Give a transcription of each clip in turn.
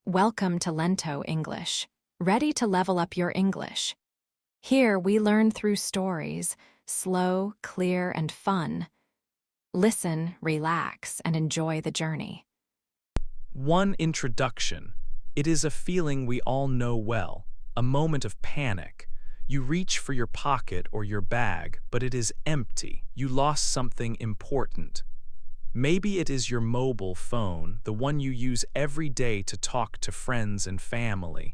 Welcome to Lento English. Ready to level up your English? Here we learn through stories, slow, clear, and fun. Listen, relax, and enjoy the journey. One introduction. It is a feeling we all know well, a moment of panic. You reach for your pocket or your bag, but it is empty. You lost something important. Maybe it is your mobile phone, the one you use every day to talk to friends and family.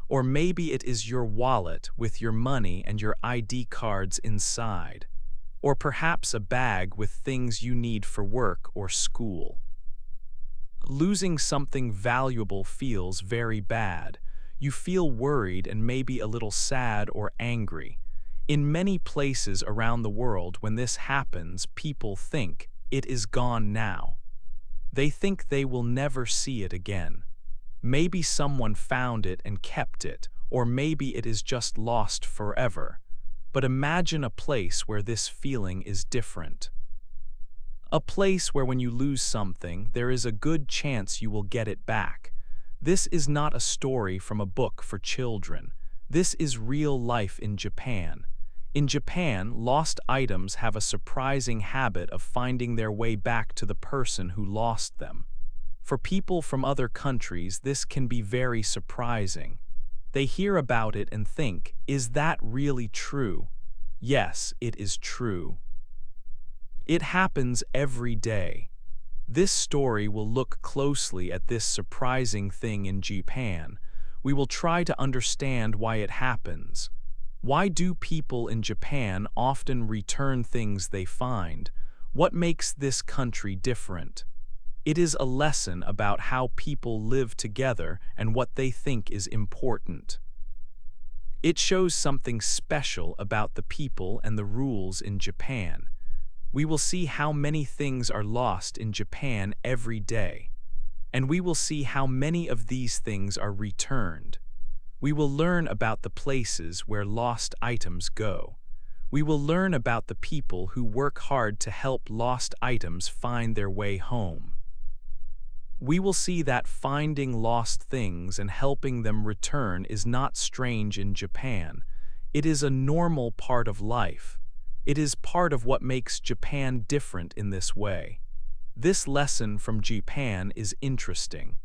Or maybe it is your wallet with your money and your ID cards inside. Or perhaps a bag with things you need for work or school. Losing something valuable feels very bad. You feel worried and maybe a little sad or angry. In many places around the world, when this happens, people think, it is gone now. They think they will never see it again. Maybe someone found it and kept it, or maybe it is just lost forever. But imagine a place where this feeling is different. A place where when you lose something, there is a good chance you will get it back. This is not a story from a book for children. This is real life in Japan. In Japan, lost items have a surprising habit of finding their way back to the person who lost them. For people from other countries, this can be very surprising. They hear about it and think, is that really true? Yes, it is true. It happens every day. This story will look closely at this surprising thing in Japan. We will try to understand why it happens. Why do people in Japan often return things they find? What makes this country different? It is a lesson about how people live together and what they think is important. It shows something special about the people and the rules in Japan. We will see how many things are lost in Japan every day. And we will see how many of these things are returned. We will learn about the places where lost items go. We will learn about the people who work hard to help lost items find their way home. We will see that finding lost things and helping them return is not strange in Japan. It is a normal part of life. It is part of what makes Japan different in this way. This lesson from Japan is interesting.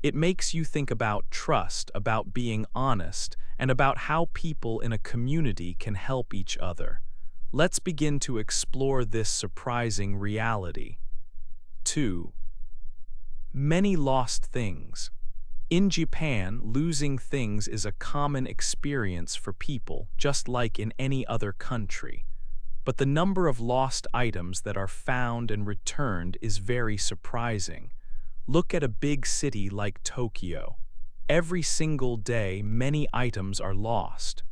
It makes you think about trust, about being honest, and about how people in a community can help each other. Let's begin to explore this surprising reality. 2. Many lost things. In Japan, losing things is a common experience for people, just like in any other country. But the number of lost items that are found and returned is very surprising. Look at a big city like Tokyo. Every single day, many items are lost.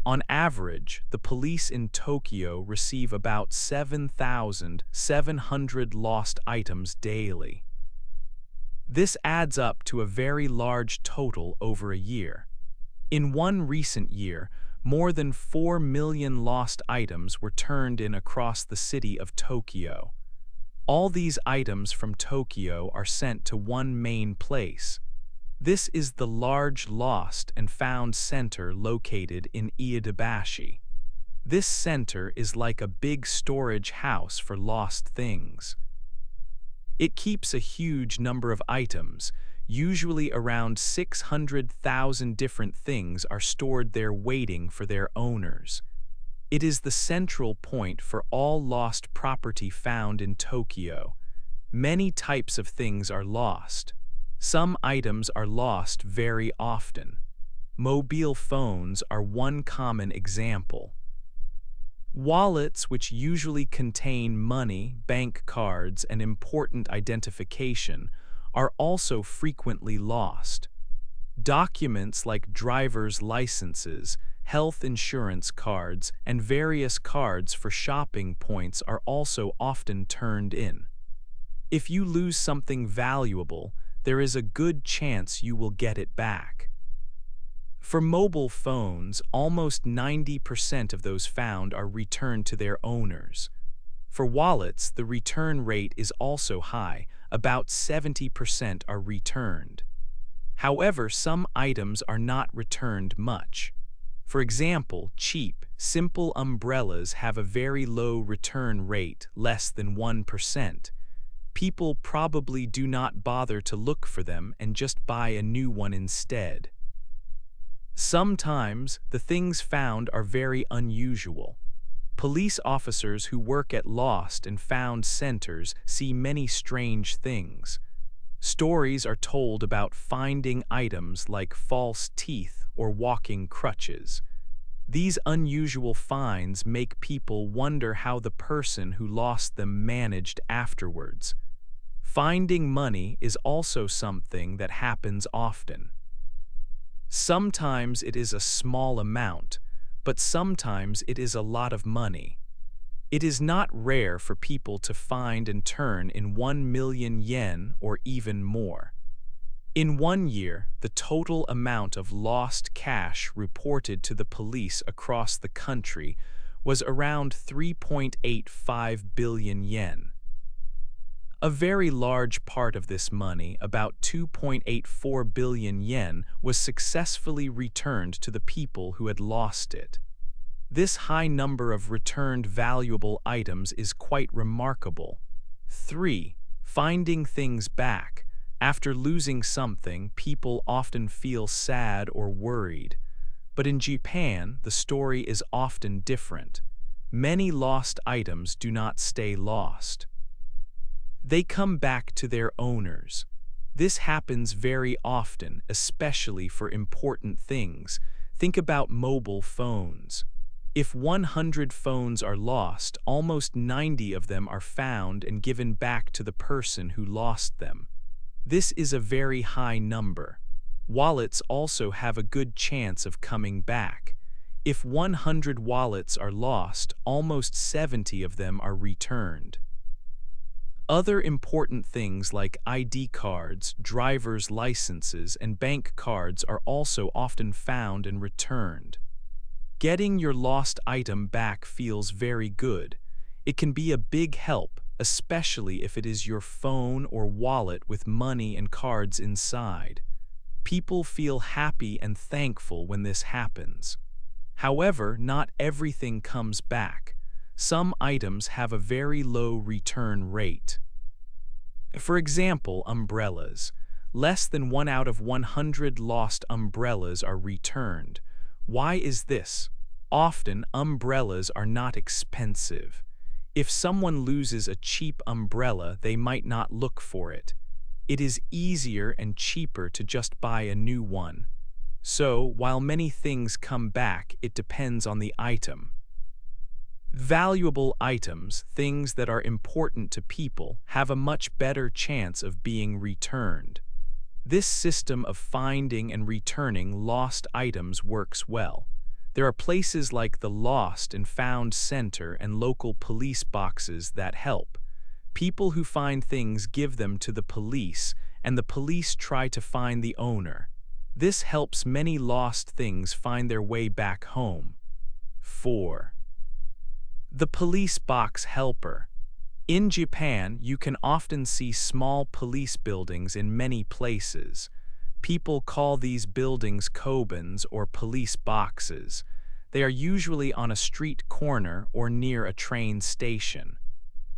On average, the police in Tokyo receive about 7,700 lost items daily. This adds up to a very large total over a year. In one recent year, more than 4 million lost items were turned in across the city of Tokyo. All these items from Tokyo are sent to one main place. This is the large lost and found center located in Iidabashi. This center is like a big storage house for lost things. It keeps a huge number of items. Usually around 600,000 different things are stored there waiting for their owners. It is the central point for all lost property found in Tokyo. Many types of things are lost. Some items are lost very often. Mobile phones are one common example. Wallets, which usually contain money, bank cards, and important identification, are also frequently lost. Documents like driver's licenses, health insurance cards, and various cards for shopping points are also often turned in. If you lose something valuable, there is a good chance you will get it back. For mobile phones, almost 90% of those found are returned to their owners. For wallets, the return rate is also high, about 70% are returned. However, some items are not returned much. For example, cheap, simple umbrellas have a very low return rate, less than 1%. People probably do not bother to look for them and just buy a new one instead. Sometimes, the things found are very unusual. Police officers who work at lost and found centers see many strange things. Stories are told about finding items like false teeth or walking crutches. These unusual finds make people wonder how the person who lost them managed afterwards. Finding money is also something that happens often. Sometimes it is a small amount, but sometimes it is a lot of money. It is not rare for people to find and turn in 1 million yen or even more. In 1 year, the total amount of lost cash reported to the police across the country was around 3.85 billion yen. A very large part of this money, about 2.84 billion yen, was successfully returned to the people who had lost it. This high number of returned valuable items is quite remarkable. 3. Finding things back. After losing something, people often feel sad or worried. But in Japan, the story is often different. Many lost items do not stay lost. They come back to their owners. This happens very often, especially for important things. Think about mobile phones. If 100 phones are lost, almost 90 of them are found and given back to the person who lost them. This is a very high number. Wallets also have a good chance of coming back. If 100 wallets are lost, almost 70 of them are returned. Other important things like ID cards, driver's licenses, and bank cards are also often found and returned. Getting your lost item back feels very good. It can be a big help, especially if it is your phone or wallet with money and cards inside. People feel happy and thankful when this happens. However, not everything comes back. Some items have a very low return rate. For example, umbrellas. Less than 1 out of 100 lost umbrellas are returned. Why is this? Often, umbrellas are not expensive. If someone loses a cheap umbrella, they might not look for it. It is easier and cheaper to just buy a new one. So, while many things come back, it depends on the item. Valuable items, things that are important to people, have a much better chance of being returned. This system of finding and returning lost items works well. There are places like the Lost and Found Center and local police boxes that help. People who find things give them to the police, and the police try to find the owner. This helps many lost things find their way back home. 4. The police box helper. In Japan, you can often see small police buildings in many places. People call these buildings kobans or police boxes. They are usually on a street corner or near a train station.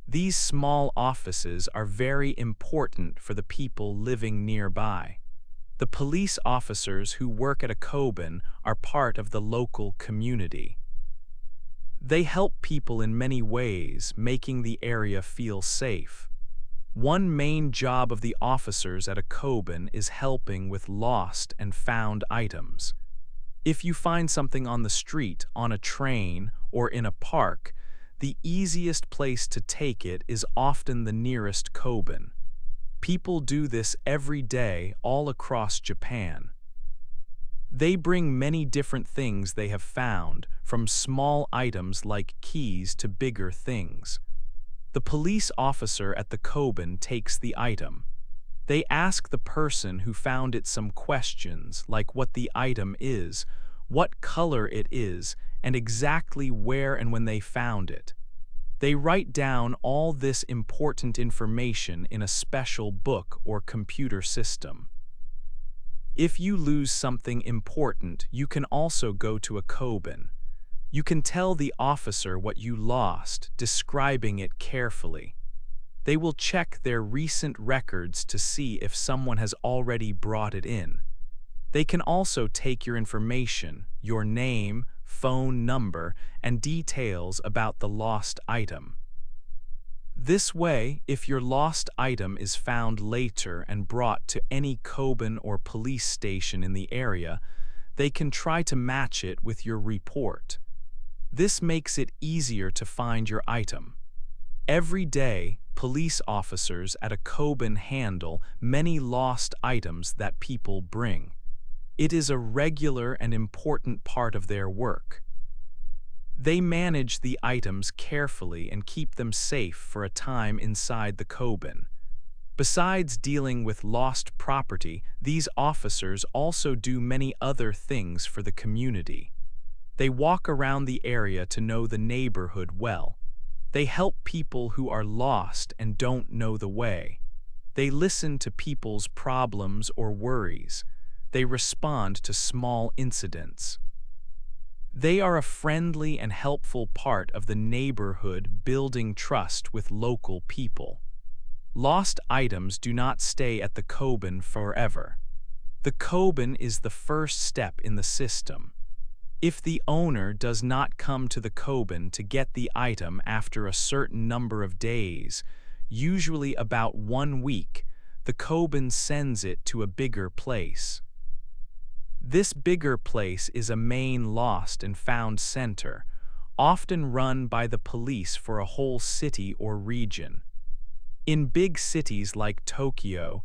These small offices are very important for the people living nearby. The police officers who work at a koban are part of the local community. They help people in many ways, making the area feel safe. One main job of the officers at a koban is helping with lost and found items. If you find something on the street, on a train, or in a park, the easiest place to take it is often the nearest koban. People do this every day all across Japan. They bring many different things they have found, from small items like keys to bigger things. The police officer at the koban takes the item. They ask the person who found it some questions, like what the item is, what color it is, and exactly where and when they found it. They write down all this important information in a special book or computer system. If you lose something important, you can also go to a Koban. You can tell the officer what you lost, describing it carefully. They will check their recent records to see if someone has already brought it in. They can also take your information, your name, phone number, and details about the lost item. This way, if your lost item is found later and brought to any Koban or police station in the area, they can try to match it with your report. This makes it easier to find your item. Every day, police officers at a Koban handle many lost items that people bring. It is a regular and important part of their work. They manage the items carefully and keep them safe for a time inside the Koban. Besides dealing with lost property, these officers also do many other things for the community. They walk around the area to know the neighborhood well. They help people who are lost and don't know the way. They listen to people's problems or worries. They respond to small incidents. They are a friendly and helpful part of the neighborhood, building trust with local people. Lost items do not stay at the Koban forever. The Koban is the first step in the system. If the owner does not come to the Koban to get the item after a certain number of days, usually about 1 week, the Koban sends it to a bigger place. This bigger place is a main lost and found center, often run by the police for a whole city or region. In big cities like Tokyo,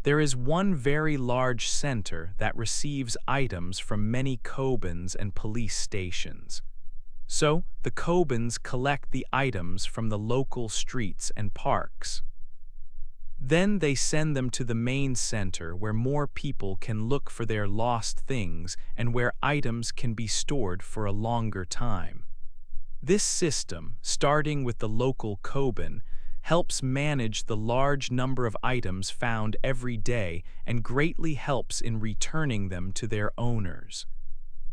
there is one very large center that receives items from many Kobans and police stations. So, the Kobans collect the items from the local streets and parks. Then they send them to the main center where more people can look for their lost things and where items can be stored for a longer time. This system, starting with the local Koban, helps manage the large number of items found every day and greatly helps in returning them to their owners.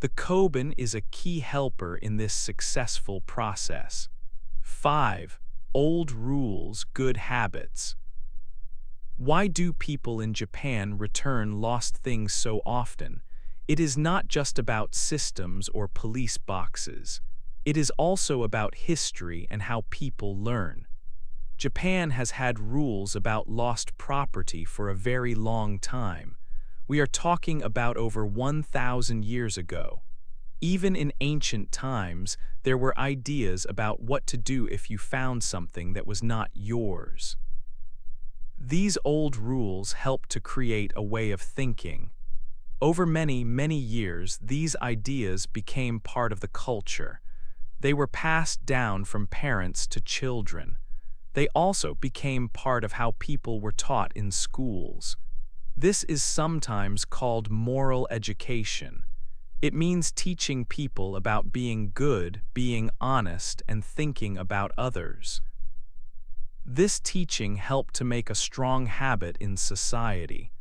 The Koban is a key helper in this successful process. 5. Old rules, good habits. Why do people in Japan return lost things so often? It is not just about systems or police boxes. It is also about history and how people learn. Japan has had rules about lost property for a very long time. We are talking about over 1,000 years ago. Even in ancient times, there were ideas about what to do if you found something that was not yours. These old rules help to create a way of thinking. Over many, many years, these ideas became part of the culture. They were passed down from parents to children. They also became part of how people were taught in schools. This is sometimes called moral education. It means teaching people about being good, being honest, and thinking about others. This teaching helped to make a strong habit in society.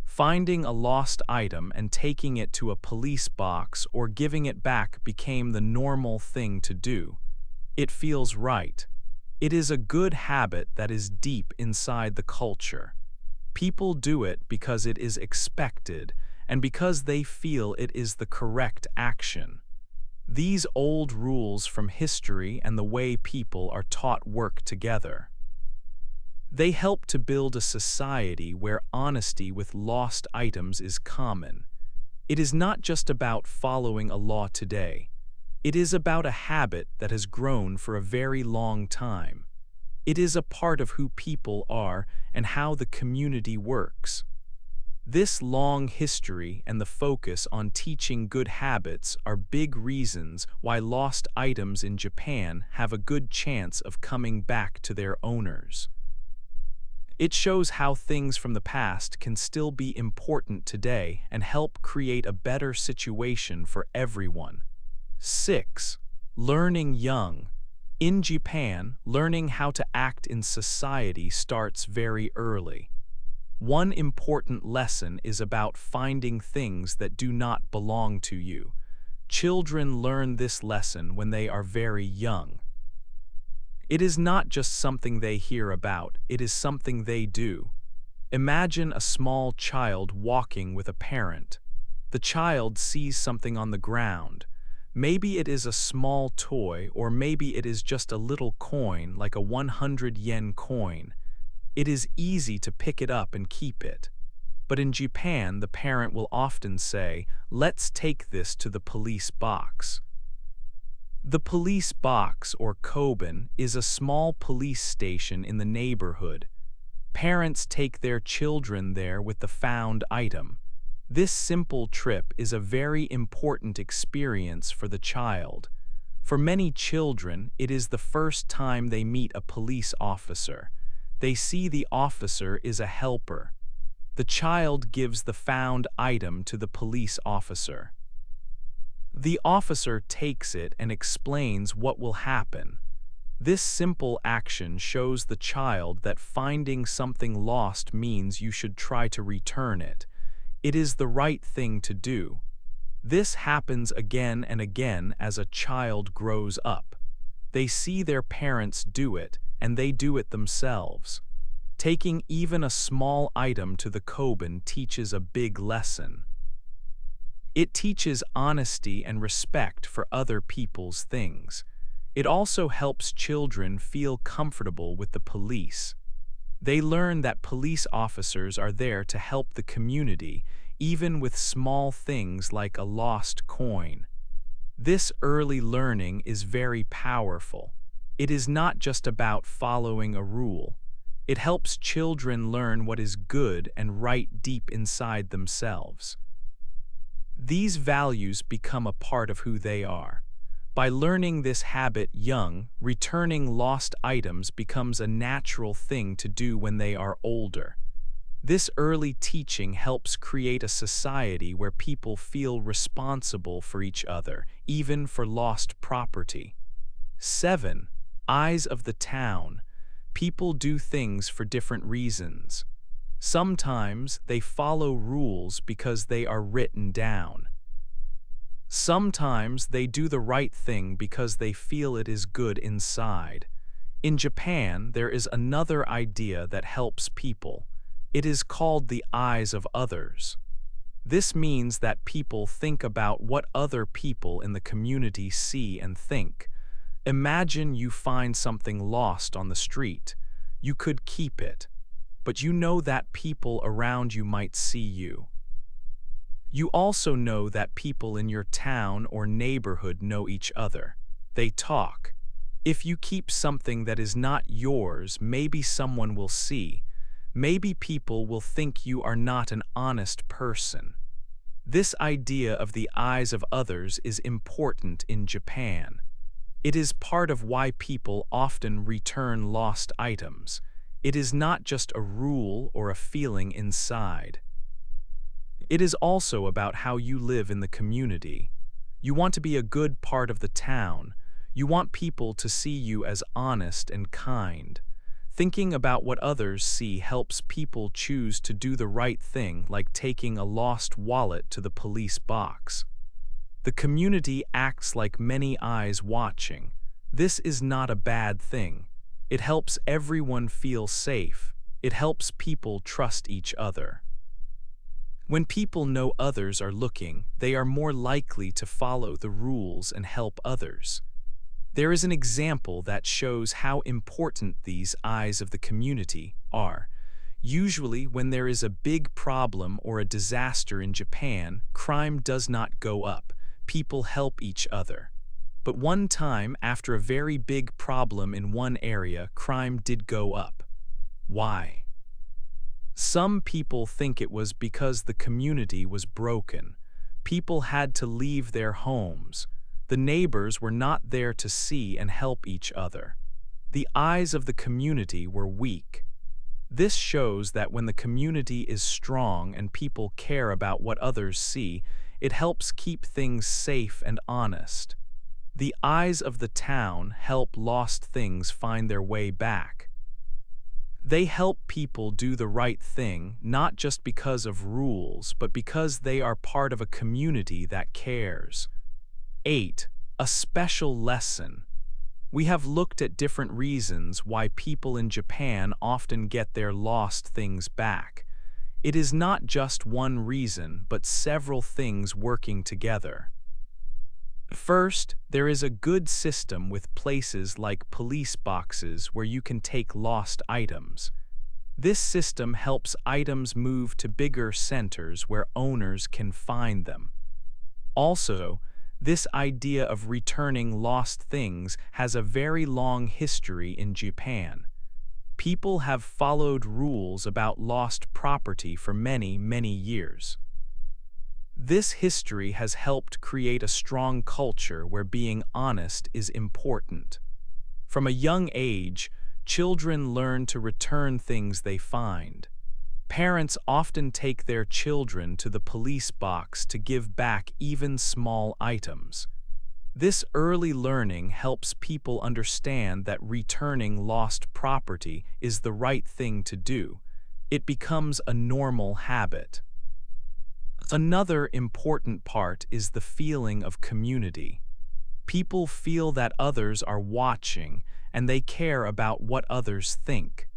Finding a lost item and taking it to a police box or giving it back became the normal thing to do. It feels right. It is a good habit that is deep inside the culture. People do it because it is expected and because they feel it is the correct action. These old rules from history and the way people are taught work together. They help to build a society where honesty with lost items is common. It is not just about following a law today. It is about a habit that has grown for a very long time. It is a part of who people are and how the community works. This long history and the focus on teaching good habits are big reasons why lost items in Japan have a good chance of coming back to their owners. It shows how things from the past can still be important today and help create a better situation for everyone. 6. Learning young. In Japan, learning how to act in society starts very early. One important lesson is about finding things that do not belong to you. Children learn this lesson when they are very young. It is not just something they hear about, it is something they do. Imagine a small child walking with a parent. The child sees something on the ground. Maybe it is a small toy, or maybe it is just a little coin like a 100 yen coin. It is easy to pick it up and keep it. But in Japan, the parent will often say, "Let's take this to the police box." The police box, or koban, is a small police station in the neighborhood. Parents take their children there with the found item. This simple trip is a very important experience for the child. For many children, it is the first time they meet a police officer. They see the officer is a helper. The child gives the found item to the police officer. The officer takes it and explains what will happen. This simple action shows the child that finding something lost means you should try to return it. It is the right thing to do. This happens again and again as a child grows up. They see their parents do it, and they do it themselves. Taking even a small item to the koban teaches a big lesson. It teaches honesty and respect for other people's things. It also helps children feel comfortable with the police. They learn that police officers are there to help the community, even with small things like a lost coin. This early learning is very powerful. It is not just about following a rule. It helps children learn what is good and right deep inside themselves. These values become a part of who they are. By learning this habit young, returning lost items becomes a natural thing to do when they are older. This early teaching helps create a society where people feel responsible for each other, even for lost property. 7. Eyes of the town. People do things for different reasons. Sometimes they follow rules because they are written down. Sometimes they do the right thing because they feel it is good inside. In Japan, there is another idea that helps people. It is called the eyes of others. This means that people think about what other people in the community see and think. Imagine you find something lost on the street. You could keep it, but you know that people around you might see you. You also know that people in your town or neighborhood know each other. They talk. If you keep something that is not yours, maybe someone will see. Maybe people will think you are not an honest person. This idea of the eyes of others is important in Japan. It is part of why people often return lost items. It is not just a rule or a feeling inside. It is also about how you live in the community. You want to be a good part of the town. You want people to see you as honest and kind. Thinking about what others see helps people choose to do the right thing, like taking a lost wallet to the police box. The community acts like many eyes watching. This is not a bad thing. It helps everyone feel safe. It helps people trust each other. When people know others are looking, they are more likely to follow the rules and help others. There is an example that shows how important these eyes of the community are. Usually, when there is a big problem or a disaster in Japan, crime does not go up. People help each other. But one time, after a very big problem in one area, crime did go up. Why? Some people think it was because the community was broken. People had to leave their homes. The neighbors were not there to see and help each other. The eyes of the community were weak. This shows that when the community is strong and people care about what others see, it helps keep things safe and honest. The eyes of the town help lost things find their way back. They help people do the right thing not just because of rules, but because they are part of a community that cares. 8. A special lesson. We have looked at different reasons why people in Japan often get their lost things back. It is not just one reason, but several things working together. First, there is a good system with places like police boxes where you can take lost items. This system helps items move to bigger centers where owners can find them. Also, this idea of returning lost things has a very long history in Japan. People have followed rules about lost property for many, many years. This history has helped create a strong culture where being honest is important. From a young age, children learn to return things they find. Parents often take their children to the police box to give back even small items. This early learning helps people understand that returning lost property is the right thing to do. It becomes a normal habit. Another important part is the feeling of community. People feel that others are watching and they care about what others think.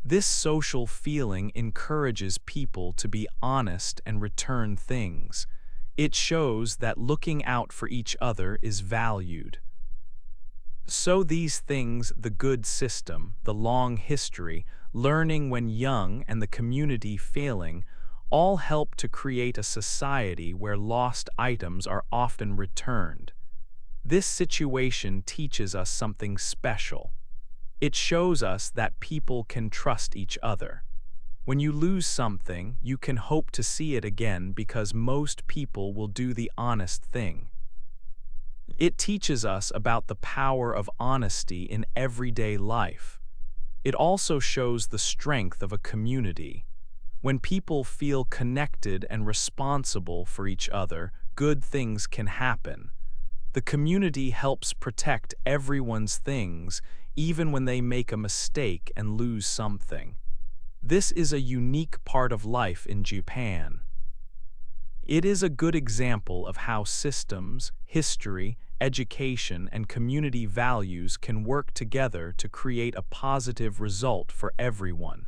This social feeling encourages people to be honest and return things. It shows that looking out for each other is valued. So these things, the good system, the long history, learning when young, and the community failing, all help to create a society where lost items are often returned. This situation teaches us something special. It shows us that people can trust each other. When you lose something, you can hope to see it again because most people will do the honest thing. It teaches us about the power of honesty in everyday life. It also shows the strength of a community. When people feel connected and responsible for each other, good things can happen. The community helps protect everyone's things, even when they make a mistake and lose something. This is a unique part of life in Japan. It is a good example of how systems, history, education, and community values can work together to create a positive result for everyone.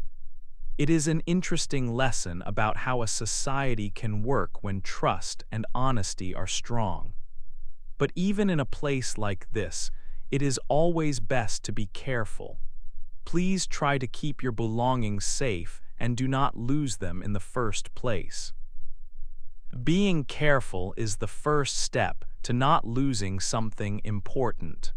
It is an interesting lesson about how a society can work when trust and honesty are strong. But even in a place like this, it is always best to be careful. Please try to keep your belongings safe and do not lose them in the first place. Being careful is the first step to not losing something important.